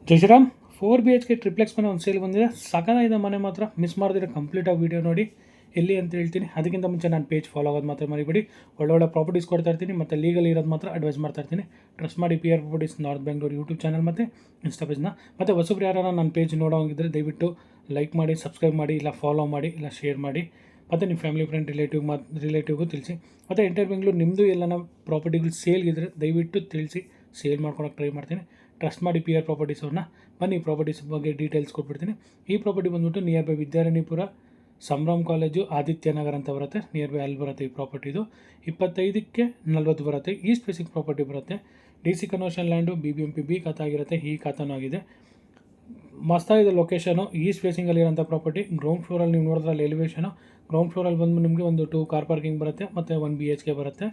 ಜೈ Shriram. 4 BHK triplex ಮನೆ ಒಂದು sale ಬಂದಿದೆ. ಸಖತ್ತಾಗಿದೆ ಮನೆ ಮಾತ್ರ. ಮಿಸ್ ಮಾಡಿದ್ರೆ ಕಂಪ್ಲೀಟಾಗಿ ವೀಡಿಯೋ ನೋಡಿ ಎಲ್ಲಿ ಅಂತ ಹೇಳ್ತೀನಿ. ಅದಕ್ಕಿಂತ ಮುಂಚೆ ನಾನು ಪೇಜ್ ಫಾಲೋ ಆಗೋದು ಮಾತ್ರ ಮರಿಬೇಡಿ. ಒಳ್ಳೊಳ್ಳೆ ಪ್ರಾಪರ್ಟೀಸ್ ಕೊಡ್ತಾ ಇರ್ತೀನಿ ಮತ್ತು ಲೀಗಲ್ ಇರೋದು ಮಾತ್ರ ಅಡ್ವೈಸ್ ಮಾಡ್ತಾ ಇರ್ತೀನಿ. ಟ್ರಸ್ಟ್ ಮಾಡಿ P R properties north Bengaluru YouTube channel ಮತ್ತು ಇನ್ಸ್ಟಾ ಪೇಜ್ನ. ಮತ್ತು ಹೊಸಬ್ರು ಯಾರು ನನ್ನ ಪೇಜ್ ನೋಡೋಂಗಿದ್ರೆ ದಯವಿಟ್ಟು ಲೈಕ್ ಮಾಡಿ, ಸಬ್ಸ್ಕ್ರೈಬ್ ಮಾಡಿ, ಇಲ್ಲ ಫಾಲೋ ಮಾಡಿ, ಇಲ್ಲ ಶೇರ್ ಮಾಡಿ. ಮತ್ತು ನಿಮ್ಮ ಫ್ಯಾಮಿಲಿ ಫ್ರೆಂಡ್ ರಿಲೇಟಿವ್ಗೂ ತಿಳಿಸಿ. ಮತ್ತು ಎಂಟರ್ ಬೆಂಗಳೂರು ನಿಮ್ಮದು ಎಲ್ಲನ ಪ್ರಾಪರ್ಟಿಗಳು ಸೇಲ್ಗಿದ್ರೆ ದಯವಿಟ್ಟು ತಿಳಿಸಿ. ಸೇಲ್ ಮಾಡ್ಕೊಳಕ್ಕೆ ಟ್ರೈ ಮಾಡ್ತೀನಿ. ಟ್ರಸ್ಟ್ ಮಾಡಿ ಪಿ ಆರ್ ಪ್ರಾಪರ್ಟೀಸ್ ಅವ್ರನ್ನ. ಬನ್ನಿ ಪ್ರಾಪರ್ಟೀಸ್ ಬಗ್ಗೆ ಡೀಟೇಲ್ಸ್ ಕೊಟ್ಬಿಡ್ತೀನಿ. ಈ ಪ್ರಾಪರ್ಟಿ ಬಂದ್ಬಿಟ್ಟು near by Vidyaranyapura, Sambhram college, Aditya Nagar ಅಂತ ಬರುತ್ತೆ. ನಿಯರ್ ಬೈ ಅಲ್ಲಿ ಬರುತ್ತೆ ಈ ಪ್ರಾಪರ್ಟಿದು. 25ಕ್ಕೆ 40 ಬರುತ್ತೆ. ಈಸ್ಟ್ ಫೇಸಿಂಗ್ ಪ್ರಾಪರ್ಟಿ ಬರುತ್ತೆ. DC conversion land, BBMP B khata ಆಗಿರುತ್ತೆ. ಈ ಖಾತಾನೂ ಆಗಿದೆ. ಮಸ್ತಾಗಿದೆ ಲೊಕೇಶನು. ಈಸ್ಟ್ ಫೇಸಿಂಗಲ್ಲಿರೋಂಥ ಪ್ರಾಪರ್ಟಿ. ಗ್ರೌಂಡ್ ಫ್ಲೋರಲ್ಲಿ ನೀವು ನೋಡಿದ್ರಲ್ಲಿ ಎಲಿವೇಷನು. ಗ್ರೌಂಡ್ ಫ್ಲೋರಲ್ಲಿ ಬಂದು ನಿಮಗೆ ಒಂದು 2 ಕಾರ್ ಪಾರ್ಕಿಂಗ್ ಬರುತ್ತೆ ಮತ್ತು 1 BHK ಬರುತ್ತೆ.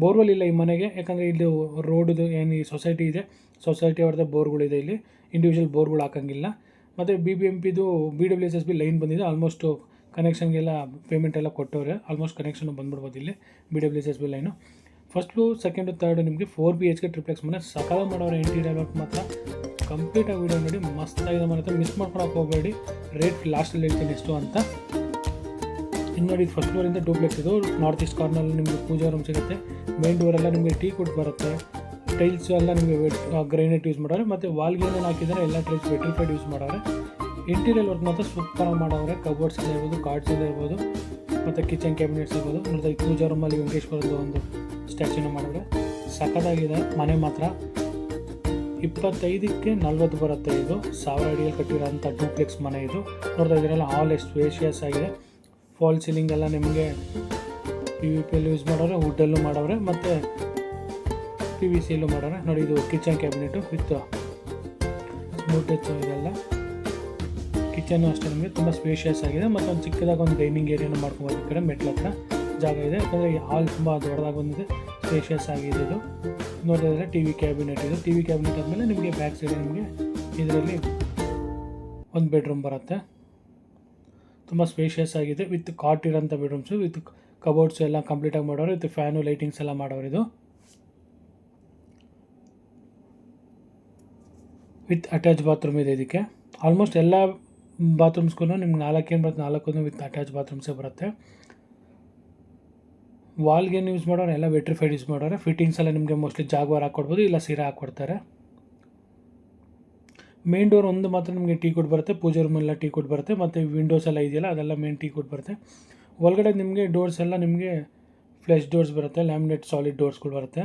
ಬೋರ್ವೆಲ್ ಇಲ್ಲ ಈ ಮನೆಗೆ, ಯಾಕಂದರೆ ಇಲ್ಲಿ ರೋಡ್ದು ಏನು ಈ ಸೊಸೈಟಿ ಇದೆ, ಸೊಸೈಟಿ ಅವ್ರದ್ದೇ ಬೋರ್ಗಳಿದೆ. ಇಲ್ಲಿ ಇಂಡಿವಿಜುವಲ್ ಬೋರ್ಗಳು ಹಾಕೋಂಗಿಲ್ಲ. ಮತ್ತು BBMPದು BWSSB ಲೈನ್ ಬಂದಿದೆ. ಆಲ್ಮೋಸ್ಟು ಕನೆಕ್ಷನ್ಗೆಲ್ಲ ಪೇಮೆಂಟ್ ಎಲ್ಲ ಕೊಟ್ಟವ್ರೆ. ಆಲ್ಮೋಸ್ಟ್ ಕನೆಕ್ಷನು ಬಂದ್ಬಿಡ್ಬೋದು ಇಲ್ಲಿ BWSSB line. First floor, second, third ನಿಮಗೆ 4 BHK ಟ್ರಿಪ್ಲೆಕ್ಸ್ ಮನೆ. ಸಕಾಲ ಮಾಡೋರು ಇಂಟೀರಿಯರ್ ವರ್ಕ್ ಮಾತ್ರ ಕಂಪ್ಲೀಟಾಗಿ ವೀಡಿಯೋ ನೋಡಿ. ಮಸ್ತಾಗಿದೆ ಮನೆ. ಮಿಸ್ ಮಾಡ್ಕೊಳಕ್ಕೆ ಹೋಗಬೇಡಿ. ರೇಟ್ ಲಾಸ್ಟಲ್ಲಿ ಹೇಳ್ತೀನಿ ಎಷ್ಟು ಅಂತ. ಇನ್ನು ನೋಡಿ, ಫಸ್ಟ್ ಫ್ಲೋರಿಂದ ಡೂಪ್ಲೆಕ್ಸ್ ಇದು. ನಾರ್ತ್ ಈಸ್ಟ್ ಕಾರ್ನಲ್ಲಿ ನಿಮಗೆ ಪೂಜಾ ರೂಮ್ ಸಿಗುತ್ತೆ. ಮೇನ್ ಡೋರೆಲ್ಲ ನಿಮಗೆ ಟೀ ಕುಡ್ ಬರುತ್ತೆ. ಟೈಲ್ಸು ಎಲ್ಲ ನಿಮಗೆ ಗ್ರೈನೇಟ್ ಯೂಸ್ ಮಾಡೋರೆ. ಮತ್ತು ವಾಲ್ಗೆ ಏನೇನು ಹಾಕಿದ್ದಾರೆ ಎಲ್ಲ ಟೈಲ್ಸ್ ವೆಟ್ರಿಫೈಡ್ ಯೂಸ್ ಮಾಡೋರೆ. ಇಂಟೀರಿಯರ್ ವರ್ಕ್ ಮಾತ್ರ ಸೂಪರಾಗಿ ಮಾಡೋರೆ. ಕಬೋರ್ಡ್ಸ್ ಎಲ್ಲ ಇರ್ಬೋದು, ಕಾರ್ಡ್ಸ್ ಎಲ್ಲ ಇರ್ಬೋದು, ಮತ್ತು ಕಿಚನ್ ಕ್ಯಾಬಿನೆಟ್ಸ್ ಇರ್ಬೋದು. ಮತ್ತು ಈ ಪೂಜಾ ರೂಮಲ್ಲಿ ವೆಂಕಟೇಶ್ವರದ್ದು ಒಂದು ಸ್ಟ್ಯಾಚ್ಯೂನ ಮಾಡಿದ್ರೆ ಸಖತ್ತಾಗಿದೆ ಮನೆ ಮಾತ್ರ. 25ಕ್ಕೆ 40 ಬರುತ್ತೆ. ಇದು 1000 ಅಡಿಯಲ್ಲಿ ಕಟ್ಟಿರೋಂಥ ಡೂಪ್ಲೆಕ್ಸ್ ಮನೆ ಇದು. ನೋಡ್ತಾ ಇದ್ದೀರಲ್ಲ, ಹಾಲ್ ಎಷ್ಟು ಸ್ಪೇಷಿಯಸ್ ಆಗಿದೆ. ಫಾಲ್ ಸೀಲಿಂಗ್ ಎಲ್ಲ ನಿಮಗೆ PVPಯಲ್ಲಿ ಯೂಸ್ ಮಾಡೋರೆ, ವುಡ್ಡಲ್ಲೂ ಮಾಡೋರೆ ಮತ್ತು PVCಯಲ್ಲೂ ಮಾಡೋರೆ. ನೋಡಿ, ಇದು kitchen cabinet with smooth touch ಇದೆಲ್ಲ. ಕಿಚನ್ನು ಅಷ್ಟೇ ನಿಮಗೆ ತುಂಬ ಸ್ಪೇಷಿಯಸ್ ಆಗಿದೆ. ಮತ್ತು ಒಂದು ಚಿಕ್ಕದಾಗಿ ಒಂದು ಡೈನಿಂಗ್ ಏರಿಯಾನು ಮಾಡ್ಕೊಬೋದು. ಈ ಕಡೆ ಮೆಟ್ಲ ಹತ್ರ ಜಾಗ ಇದೆ, ಯಾಕಂದರೆ ಈ ಹಾಲ್ ತುಂಬ ದೊಡ್ಡದಾಗಿ ಬಂದಿದೆ, ಸ್ಪೇಷಿಯಸ್ ಆಗಿದೆ ಇದು. ನೋಡ್ತಾ ಇದ್ದರೆ TV ಕ್ಯಾಬಿನೆಟ್ ಇದು. TV ಕ್ಯಾಬಿನೆಟ್ ಆದಮೇಲೆ ನಿಮಗೆ ಬ್ಯಾಕ್ ಸೈಡ್ ನಿಮಗೆ ಇದರಲ್ಲಿ ಒಂದು ಬೆಡ್ರೂಮ್ ಬರುತ್ತೆ. ತುಂಬ ಸ್ಪೇಷಿಯಸ್ ಆಗಿದೆ. ವಿತ್ ಕಾಟ್ ಇರೋಂಥ ಬೆಡ್ರೂಮ್ಸು, ವಿತ್ ಕಬೋರ್ಡ್ಸ್ ಎಲ್ಲ ಕಂಪ್ಲೀಟಾಗಿ ಮಾಡೋರು, ವಿತ್ ಫ್ಯಾನು ಲೈಟಿಂಗ್ಸ್ ಎಲ್ಲ ಮಾಡೋರು. ಇದು ವಿತ್ ಅಟ್ಯಾಚ್ ಬಾತ್ರೂಮ್ ಇದೆ ಇದಕ್ಕೆ. ಆಲ್ಮೋಸ್ಟ್ ಎಲ್ಲ ಬಾತ್ರೂಮ್ಸ್ಗೂ ನಿಮ್ಗೆ 4 ಏನು ಬರುತ್ತೆ, 4 ವಿತ್ ಅಟ್ಯಾಚ್ ಬಾತ್ರೂಮ್ಸೇ ಬರುತ್ತೆ. ವಾಲ್ಗೇನು ಯೂಸ್ ಮಾಡೋರು ಎಲ್ಲ ವೆಟ್ರಿಫೈಡ್ ಯೂಸ್ ಮಾಡೋರೆ. ಫಿಟ್ಟಿಂಗ್ಸ್ ಎಲ್ಲ ನಿಮಗೆ ಮೋಸ್ಟ್ಲಿ ಜಾಗ್ವಾರ್ ಹಾಕ್ಕೊಡ್ಬೋದು, ಇಲ್ಲ ಸೀರಾ ಹಾಕ್ಕೊಡ್ತಾರೆ. ಮೇನ್ ಡೋರ್ ಒಂದು ಮಾತ್ರ ನಿಮಗೆ ಟೀ ಕುಡ್ ಬರುತ್ತೆ. ಪೂಜಾ ರೂಮೆಲ್ಲ ಟೀ ಕುಡ್ ಬರುತ್ತೆ. ಮತ್ತು ವಿಂಡೋಸ್ ಎಲ್ಲ ಇದೆಯಲ್ಲ ಅದೆಲ್ಲ ಮೇನ್ ಟೀ ಕುಡ್ ಬರುತ್ತೆ. ಒಳಗಡೆ ನಿಮಗೆ ಡೋರ್ಸ್ ಎಲ್ಲ ನಿಮಗೆ ಫ್ಲೆಶ್ ಡೋರ್ಸ್ ಬರುತ್ತೆ, ಲ್ಯಾಮಿನೇಟ್ ಸಾಲಿಡ್ ಡೋರ್ಸ್ಗಳು ಬರುತ್ತೆ.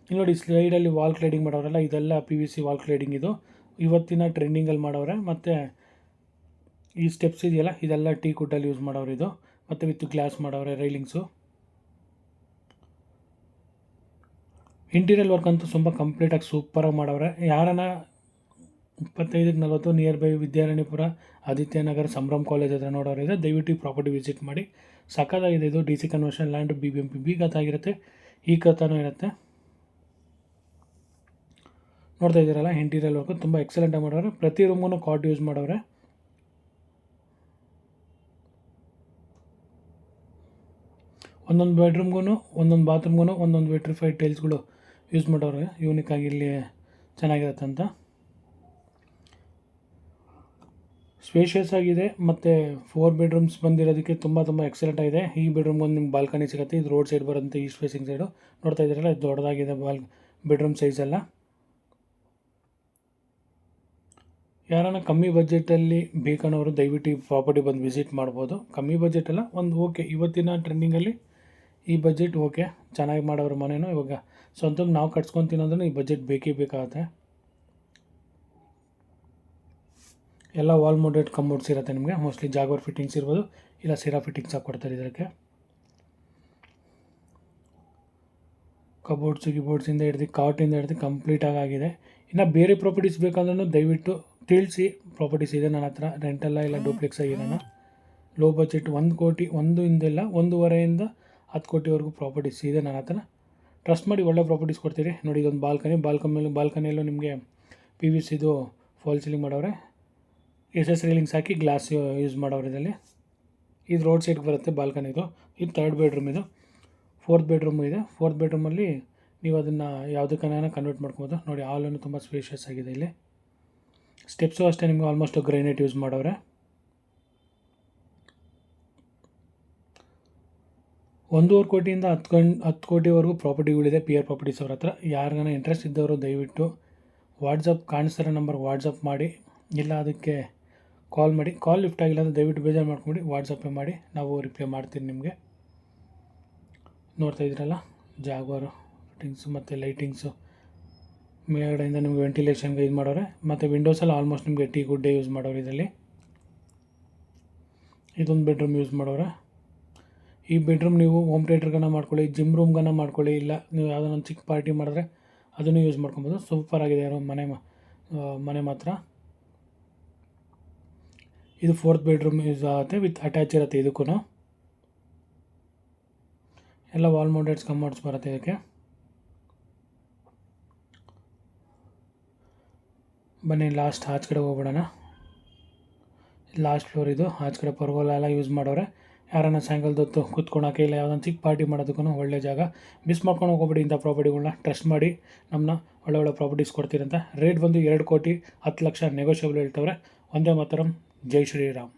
ಇಲ್ಲಿ ನೋಡಿ, ಸ್ಲೈಡಲ್ಲಿ ವಾಲ್ ಕ್ಲೈಡಿಂಗ್ ಮಾಡೋರಲ್ಲ, ಇದೆಲ್ಲ PVC ವಾಲ್ ಕ್ಲೈಡಿಂಗ್ ಇದು. ಇವತ್ತಿನ ಟ್ರೆಂಡಿಂಗಲ್ಲಿ ಮಾಡೋರೆ. ಮತ್ತು ಈ ಸ್ಟೆಪ್ಸ್ ಇದೆಯಲ್ಲ ಇದೆಲ್ಲ ಟೀ ಕುಡ್ಡಲ್ಲಿ ಯೂಸ್ ಮಾಡೋರು ಇದು. ಮತ್ತು ವಿತ್ ಗ್ಲಾಸ್ ಮಾಡೋರೆ ರೈಲಿಂಗ್ಸು. ಇಂಟೀರಿಯರ್ ವರ್ಕ್ ಅಂತೂ ತುಂಬ ಕಂಪ್ಲೀಟಾಗಿ ಸೂಪರಾಗಿ ಮಾಡೋರೆ. ಯಾರನ್ನ 25ಕ್ಕೆ 40 near by Vidyaranyapura, Aditya Nagar, Sambhram college ಹತ್ರ ನೋಡೋರಿದೆ ದಯವಿಟ್ಟು ಈ ಪ್ರಾಪರ್ಟಿ ವಿಸಿಟ್ ಮಾಡಿ. ಸಖತ್ತಾಗಿದೆ ಇದು. DC conversion land, BBMP B khata ಆಗಿರುತ್ತೆ. ಈ ಖಾತಾನೂ ಇರುತ್ತೆ. ನೋಡ್ತಾ ಇದ್ದೀರಲ್ಲ, ಇಂಟೀರಿಯರ್ ವರ್ಕು ತುಂಬ ಎಕ್ಸಲೆಂಟಾಗಿ ಮಾಡೋರೆ. ಪ್ರತಿ ರೂಮೂ ಕಾಟ್ ಯೂಸ್ ಮಾಡೋರೆ. ಒಂದೊಂದು ಬೆಡ್ರೂಮ್ಗೂ, ಒಂದೊಂದು ಬಾತ್ರೂಮ್ಗೂ ಒಂದೊಂದು ವೆಟ್ರಿಫೈಡ್ ಟೈಲ್ಸ್ಗಳು ಯೂಸ್ ಮಾಡೋರೆ. ಯೂನಿಕ್ ಆಗಿ ಇಲ್ಲಿ ಚೆನ್ನಾಗಿರುತ್ತೆ ಅಂತ. ಸ್ಪೇಷಿಯಸ್ ಆಗಿದೆ. ಮತ್ತು 4 ಬೆಡ್ರೂಮ್ಸ್ ಬಂದಿರೋದಕ್ಕೆ ತುಂಬ ಎಕ್ಸಲೆಂಟ್ ಆಗಿದೆ. ಈ ಬೆಡ್ರೂಮ್ಗೆ ಒಂದು ನಿಮ್ಗೆ ಬಾಲ್ಕನಿ ಸಿಗುತ್ತೆ. ಇದು ರೋಡ್ ಸೈಡ್ ಬರುತ್ತೆ, ಈಸ್ಟ್ ಫೇಸಿಂಗ್ ಸೈಡು. ನೋಡ್ತಾ ಇದ್ದೀರಲ್ಲ, ಇದು ದೊಡ್ಡದಾಗಿದೆ ಬೆಡ್ರೂಮ್ ಸೈಜ್ ಎಲ್ಲ. ಯಾರನ್ನ ಕಮ್ಮಿ ಬಜೆಟಲ್ಲಿ ಬೇಕನ್ನೋರು ದಯವಿಟ್ಟು ಈ ಪ್ರಾಪರ್ಟಿ ಬಂದು ವಿಸಿಟ್ ಮಾಡ್ಬೋದು. ಕಮ್ಮಿ ಬಜೆಟಲ್ಲ, ಒಂದು ಓಕೆ, ಇವತ್ತಿನ ಟ್ರೆಂಡಿಂಗಲ್ಲಿ ಈ ಬಜೆಟ್ ಓಕೆ, ಚೆನ್ನಾಗಿ ಮಾಡೋರು ಮನೇನು. ಇವಾಗ ಸ್ವಂತಕ್ಕೆ ನಾವು ಕಟ್ಸ್ಕೊತೀನಿ ಅಂದ್ರೆ ಈ ಬಜೆಟ್ ಬೇಕೇ ಬೇಕಾಗುತ್ತೆ. ಎಲ್ಲ ವಾಲ್ ಮೌಂಟೆಡ್ ಕಬೋರ್ಡ್ಸ್ ಇರುತ್ತೆ ನಿಮಗೆ. ಮೋಸ್ಟ್ಲಿ ಜಾಗ್ವಾರ್ ಫಿಟ್ಟಿಂಗ್ಸ್ ಇರ್ಬೋದು, ಇಲ್ಲ ಸಿರಾ ಫಿಟ್ಟಿಂಗ್ಸ್ ಹಾಕ್ಕೊಡ್ತಾರೆ ಇದಕ್ಕೆ. ಗಿಬೋರ್ಡ್ಸಿಂದ ಹಿಡ್ದು ಕಾಟಿಂದ ಹಿಡ್ದು ಕಂಪ್ಲೀಟಾಗಿ ಆಗಿದೆ. ಇನ್ನು ಬೇರೆ ಪ್ರಾಪರ್ಟೀಸ್ ಬೇಕಂದ್ರೂ ದಯವಿಟ್ಟು ತಿಳಿಸಿ. ಪ್ರಾಪರ್ಟೀಸ್ ಇದೆ ನನ್ನ ಹತ್ರ, ರೆಂಟಲ್ಲ ಇಲ್ಲ ಡೂಪ್ಲೆಕ್ಸ್ ಆಗಿರೋಣ. ಲೋ ಬಜೆಟ್ 1 ಕೋಟಿ, 1.5 10 ಕೋಟಿವರೆಗೂ ಪ್ರಾಪರ್ಟೀಸ್ ಇದೆ ನನ್ನ ಹತ್ರ. ಟ್ರಸ್ಟ್ ಮಾಡಿ ಒಳ್ಳೆ ಪ್ರಾಪರ್ಟೀಸ್ ಕೊಡ್ತೀರಿ. ನೋಡಿ, ಇದೊಂದು ಬಾಲ್ಕನಿಯಲ್ಲೂ ನಿಮಗೆ PVCದು ಫಾಲ್ ಸೀಲಿಂಗ್ ಮಾಡೋರೆ. SS ರೈಲಿಂಗ್ಸ್ ಹಾಕಿ ಗ್ಲಾಸ್ ಯೂಸ್ ಮಾಡೋರು ಇದರಲ್ಲಿ. ಇದು ರೋಡ್ ಸೈಡ್ಗೆ ಬರುತ್ತೆ ಬಾಲ್ಕನಿದು. ಇದು 3rd ಬೆಡ್ರೂಮ್. ಇದು 4th ಬೆಡ್ರೂಮು ಇದೆ. 4th ಬೆಡ್ರೂಮಲ್ಲಿ ನೀವು ಅದನ್ನು ಯಾವುದಕ್ಕನ ಕನ್ವರ್ಟ್ ಮಾಡ್ಕೊಬೋದು. ನೋಡಿ, ಹಾಲನ್ನು ತುಂಬ ಸ್ಪೇಷಿಯಸ್ ಆಗಿದೆ ಇಲ್ಲಿ. ಸ್ಟೆಪ್ಸು ಅಷ್ಟೇ ನಿಮಗೆ ಆಲ್ಮೋಸ್ಟ್ ಗ್ರೈನೇಟ್ ಯೂಸ್ ಮಾಡವ್ರೆ. 1.5 ಕೋಟಿಯಿಂದ 10 ಕೋಟಿವರೆಗೂ ಪ್ರಾಪರ್ಟಿಗಳಿದೆ ಪಿ ಆರ್ ಪ್ರಾಪರ್ಟೀಸ್ ಅವ್ರ ಹತ್ರ. ಯಾರಿಗಾನ ಇಂಟ್ರೆಸ್ಟ್ ಇದ್ದವರು ದಯವಿಟ್ಟು ವಾಟ್ಸಪ್ ಕಾಣಿಸ್ತಿರೋ ನಂಬರ್ ವಾಟ್ಸಪ್ ಮಾಡಿ, ಇಲ್ಲ ಅದಕ್ಕೆ ಕಾಲ್ ಮಾಡಿ. ಕಾಲ್ ಲಿಫ್ಟ್ ಆಗಿಲ್ಲ ಅಂದರೆ ದಯವಿಟ್ಟು ಬೇಜಾರು ಮಾಡ್ಕೊಂಡು ವಾಟ್ಸಪ್ಪೇ ಮಾಡಿ, ನಾವು ರಿಪ್ಲೈ ಮಾಡ್ತೀನಿ ನಿಮಗೆ. ನೋಡ್ತಾ ಇದ್ದೀರಲ್ಲ ಜಾಗ್ವಾರು ಫಿಟ್ಟಿಂಗ್ಸು ಮತ್ತು ಲೈಟಿಂಗ್ಸು ಮೇಲ್ಗಡೆಯಿಂದ ನಿಮಗೆ ವೆಂಟಿಲೇಷನ್ಗೆ ಇದು ಮಾಡೋರೆ. ಮತ್ತು ವಿಂಡೋಸಲ್ಲಿ ಆಲ್ಮೋಸ್ಟ್ ನಿಮಗೆ ಟೀ ಗುಡ್ಡೆ ಯೂಸ್ ಮಾಡೋರು. ಇದರಲ್ಲಿ ಇದೊಂದು ಬೆಡ್ರೂಮ್ ಯೂಸ್ ಮಾಡೋರೆ. ಈ ಬೆಡ್ರೂಮ್ ನೀವು ಹೋಮ್ ಥಿಯೇಟ್ರ್ಗನ್ನ ಮಾಡ್ಕೊಳ್ಳಿ, ಜಿಮ್ ರೂಮ್ಗನ್ನ ಮಾಡ್ಕೊಳ್ಳಿ, ಇಲ್ಲ ನೀವು ಯಾವುದೋ ಒಂದು ಚಿಕ್ಕ ಪಾರ್ಟಿ ಮಾಡಿದ್ರೆ ಅದನ್ನು ಯೂಸ್ ಮಾಡ್ಕೊಬೋದು. ಸೂಪರಾಗಿದೆ ಮನೆ ಮಾತ್ರ. ಇದು 4th ಬೆಡ್ರೂಮ್ ಯೂಸ್ ಆಗುತ್ತೆ, ವಿತ್ ಅಟ್ಯಾಚ್ ಇರುತ್ತೆ. ಇದಕ್ಕೂ ಎಲ್ಲ ವಾಲ್ ಮೌಂಟೆಡ್ಸ್ ಕಮೋಡ್ಸ್ ಬರುತ್ತೆ ಇದಕ್ಕೆ. ಬನ್ನಿ ಲಾಸ್ಟ್ ಆಚೆ ಕಡೆ ಹೋಗ್ಬಿಡೋಣ. ಲಾಸ್ಟ್ ಫ್ಲೋರ್ ಇದು. ಆಚೆ ಕಡೆ ಪರ್ಗೋಲ ಎಲ್ಲ ಯೂಸ್ ಮಾಡೋರೆ. ಯಾರನ್ನ ಸಾಯಂಕಾಲದೊತ್ತು ಕೂತ್ಕೊಳಕ್ಕೆ ಇಲ್ಲ ಯಾವುದೊಂದು ಚಿಕ್ಕ ಪಾರ್ಟಿ ಮಾಡೋದಕ್ಕೂ ಒಳ್ಳೆ ಜಾಗ. ಮಿಸ್ ಮಾಡ್ಕೊಂಡು ಹೋಗ್ಬಿಡಿ. ಇಂಥ ಪ್ರಾಪರ್ಟಿಗಳನ್ನ ಟ್ರಸ್ಟ್ ಮಾಡಿ ನಮ್ಮನ್ನ ಒಳ್ಳೆ ಪ್ರಾಪರ್ಟೀಸ್ ಕೊಡ್ತೀರಂತ. ರೇಟ್ ಬಂದು 2 ಕೋಟಿ 10 ಲಕ್ಷ ನೆಗೋಷಿಯಬಲ್ ಹೇಳ್ತವ್ರೆ. ಒಂದೇ ಮಾತರಂ. ಜೈ ಶ್ರೀರಾಮ್.